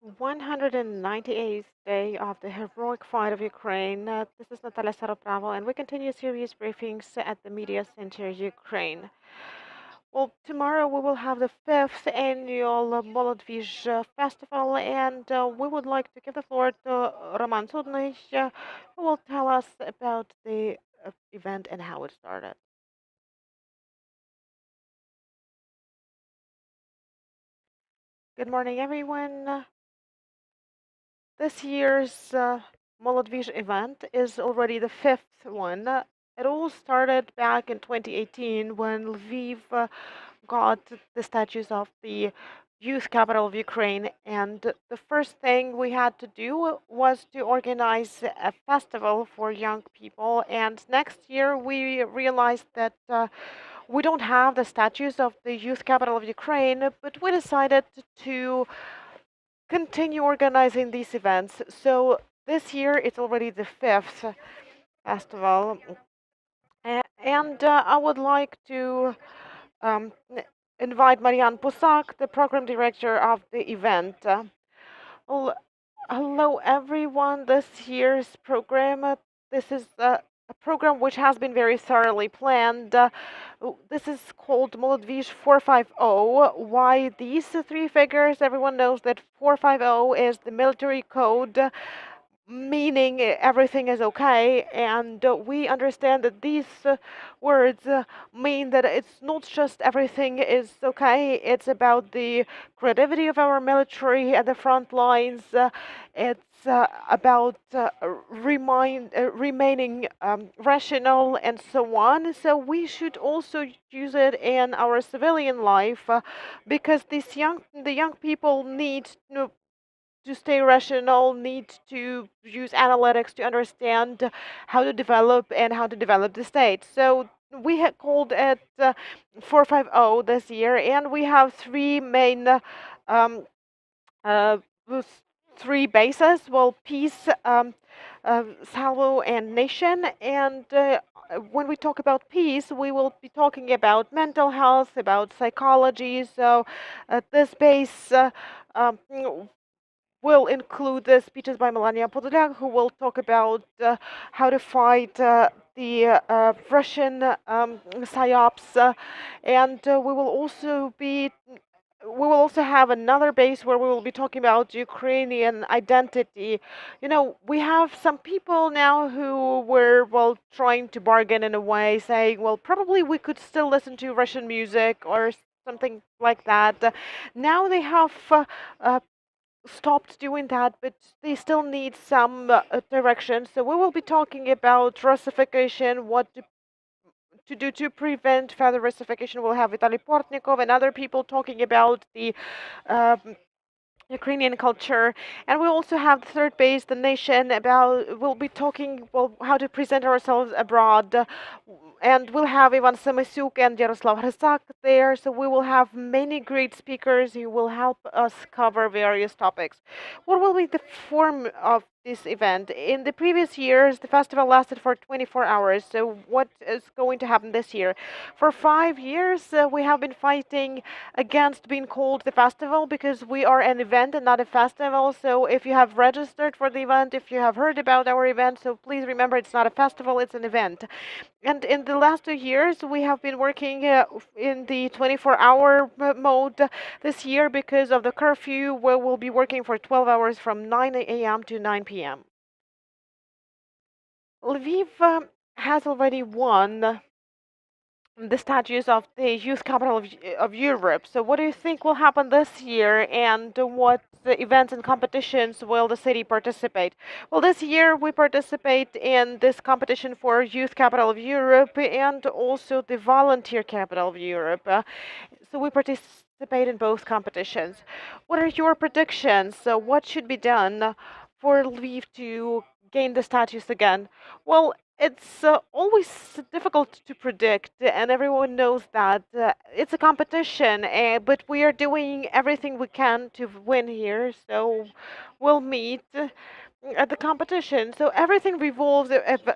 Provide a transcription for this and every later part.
198th day of the heroic fight of Ukraine. This is Natalia Staropravo, and we continue series briefings at the Media Center Ukraine. Well, tomorrow we will have the fifth annual Molodvizh festival, and we would like to give the floor to Roman Tsudnyi, who will tell us about the event and how it started. Good morning, everyone. This year's Molodvizh event is already the fifth one. It all started back in 2018 when Lviv got the status of the youth capital of Ukraine. And the first thing we had to do was to organize a festival for young people. And next year we realized that we don't have the status of the youth capital of Ukraine, but we decided to continue organizing these events. So this year it's already the fifth festival, and I would like to n- invite Maryan Pusak, the program director of the event. Well, hello everyone. This year's program, this is a program which has been very thoroughly planned. This is called Molodvizh 450. Why these three figures? Everyone knows that 450 is the military code, meaning everything is okay, and we understand that these words mean that it's not just everything is okay, it's about the creativity of our military at the front lines. It's about remaining rational and so on. So we should also use it in our civilian life, because the young people need to stay rational, need to use analytics to understand how to develop and how to develop the state. So we had called it 450 this year, and we have three main um, uh, three bases. Well, peace, Salvo, and nation. And when we talk about peace, we will be talking about mental health, about psychology. So this base um, will include the speeches by Melaniya Podolyak, who will talk about how to fight the Russian psyops, and we will also have another base where we will be talking about Ukrainian identity. You know, we have some people now who were, well, trying to bargain in a way, saying, well, probably we could still listen to Russian music or something like that. Now they have stopped doing that, but they still need some direction. So we will be talking about Russification, what to do to prevent further Russification. We'll have Vitaly Portnikov and other people talking about the um, Ukrainian culture, and we also have the third base, the nation. About we'll be talking, well, how to present ourselves abroad, and we'll have Ivan Semesyuk and Yaroslav Hrytsak there. So we will have many great speakers who will help us cover various topics. What will be the form of this event? In the previous years, the festival lasted for 24 hours. So what is going to happen this year? For 5 years, we have been fighting against being called the festival, because we are an event and not a festival. So if you have registered for the event, if you have heard about our event, so please remember it's not a festival, it's an event. And in the last 2 years, we have been working in the 24-hour mode this year because of the curfew, where we'll be working for 12 hours from 9 a.m. to 9 p.m. Lviv has already won the status of the youth capital of Europe. So what do you think will happen this year, and what events and competitions will the city participate? Well, this year we participate in this competition for youth capital of Europe and also the volunteer capital of Europe. So we participate in both competitions. What are your predictions? So what should be done for Lviv to gain the status again? Well, it's always difficult to predict, and everyone knows that it's a competition, but we are doing everything we can to win here. So we'll meet. at the competition. So everything revolves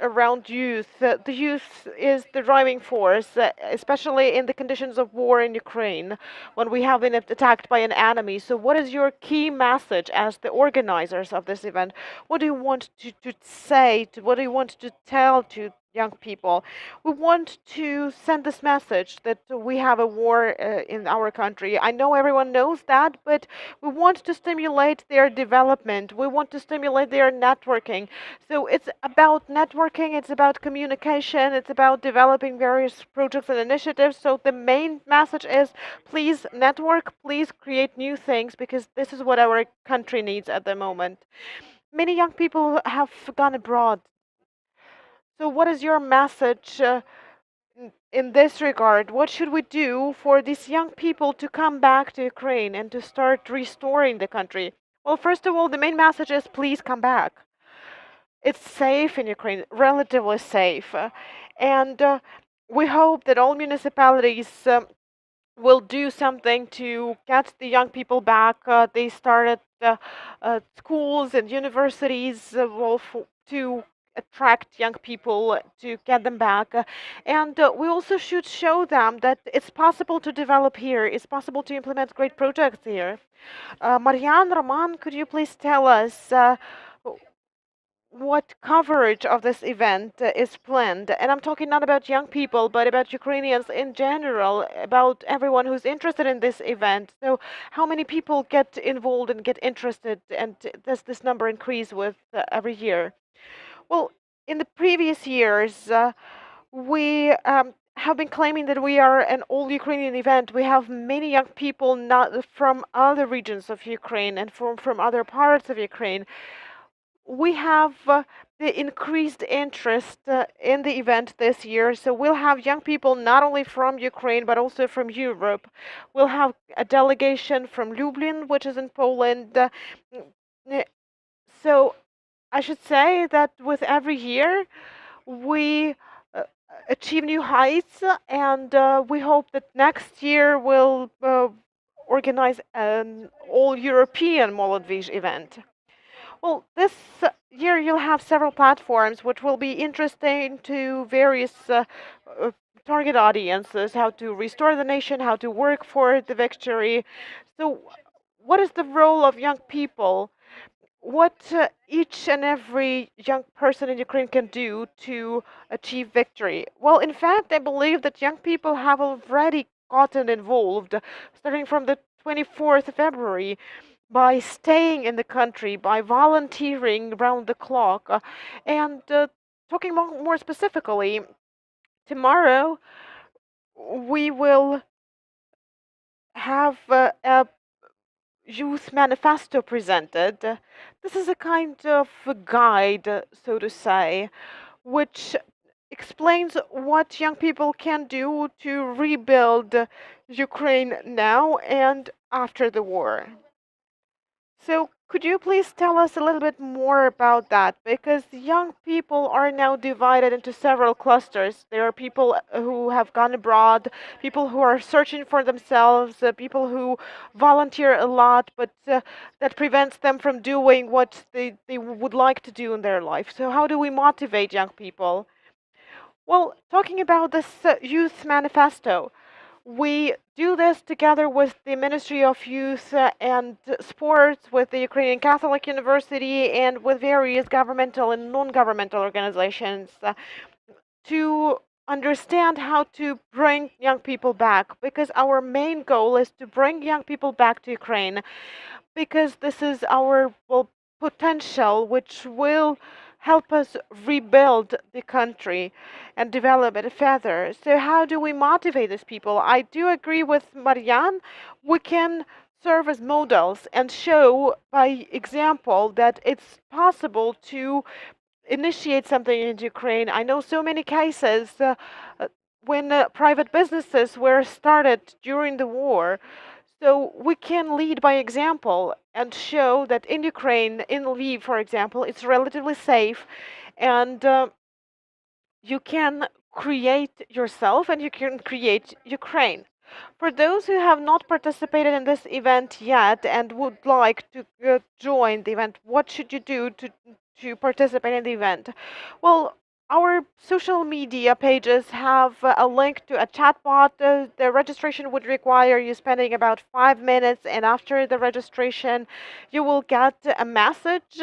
around youth. The youth is the driving force, especially in the conditions of war in Ukraine, when we have been attacked by an enemy. So, what is your key message as the organizers of this event? What do you want to say? What do you want to tell to young people? We want to send this message that we have a war in our country. I know everyone knows that, but we want to stimulate their development. We want to stimulate their networking. So it's about networking, it's about communication, it's about developing various projects and initiatives. So the main message is please network, please create new things, because this is what our country needs at the moment. Many young people have gone abroad. So, what is your message in this regard? What should we do for these young people to come back to Ukraine and to start restoring the country? Well, first of all, the main message is please come back. It's safe in Ukraine, relatively safe. And we hope that all municipalities will do something to get the young people back. They started schools and universities to attract young people to get them back. And we also should show them that it's possible to develop here, it's possible to implement great projects here. Maryan, Roman, could you please tell us what coverage of this event is planned? And I'm talking not about young people, but about Ukrainians in general, about everyone who's interested in this event. So, how many people get involved and get interested, and does this number increase with every year? Well, in the previous years, we have been claiming that we are an all Ukrainian event. We have many young people not from other regions of Ukraine and from other parts of Ukraine. We have the increased interest in the event this year. So we'll have young people not only from Ukraine but also from Europe. We'll have a delegation from Lublin, which is in Poland. N- so I should say that with every year we uh, achieve new heights, and we hope that next year we'll organize an all European Molodvizh event. Well, this year you'll have several platforms which will be interesting to various uh, target audiences, how to restore the nation, how to work for the victory. So, what is the role of young people? What each and every young person in Ukraine can do to achieve victory? Well, in fact, I believe that young people have already gotten involved, starting from the 24th of February, by staying in the country, by volunteering round the clock. And talking more specifically, tomorrow we will have a youth manifesto presented. This is a kind of a guide, so to say, which explains what young people can do to rebuild Ukraine now and after the war. So, could you please tell us a little bit more about that? Because young people are now divided into several clusters. There are people who have gone abroad, people who are searching for themselves, people who volunteer a lot, but that prevents them from doing what they would like to do in their life. So, how do we motivate young people? Well, talking about this youth manifesto, we do this together with the Ministry of Youth and Sports, with the Ukrainian Catholic University, and with various governmental and non governmental organizations to understand how to bring young people back. Because our main goal is to bring young people back to Ukraine, because this is our potential, which will help us rebuild the country and develop it further. So, how do we motivate these people? I do agree with Maryan. We can serve as models and show by example that it's possible to initiate something in Ukraine. I know so many cases when private businesses were started during the war. So we can lead by example and show that in Ukraine, in Lviv, for example, it's relatively safe, and you can create yourself and you can create Ukraine. For those who have not participated in this event yet and would like to join the event, what should you do to participate in the event? Well, our social media pages have a link to a chatbot. The registration would require you spending about 5 minutes, and after the registration, you will get a message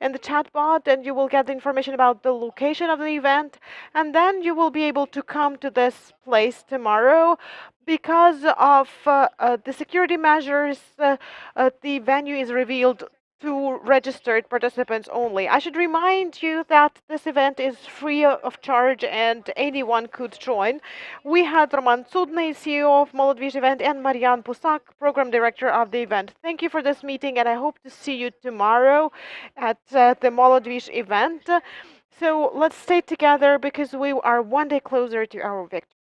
in the chatbot, and you will get the information about the location of the event, and then you will be able to come to this place tomorrow. Because of the security measures, the venue is revealed to registered participants only. I should remind you that this event is free of charge and anyone could join. We had Roman Tsudnyi, CEO of Molodvizh event, and Maryan Pusak, program director of the event. Thank you for this meeting, and I hope to see you tomorrow at the Molodvizh event. So let's stay together because we are one day closer to our victory.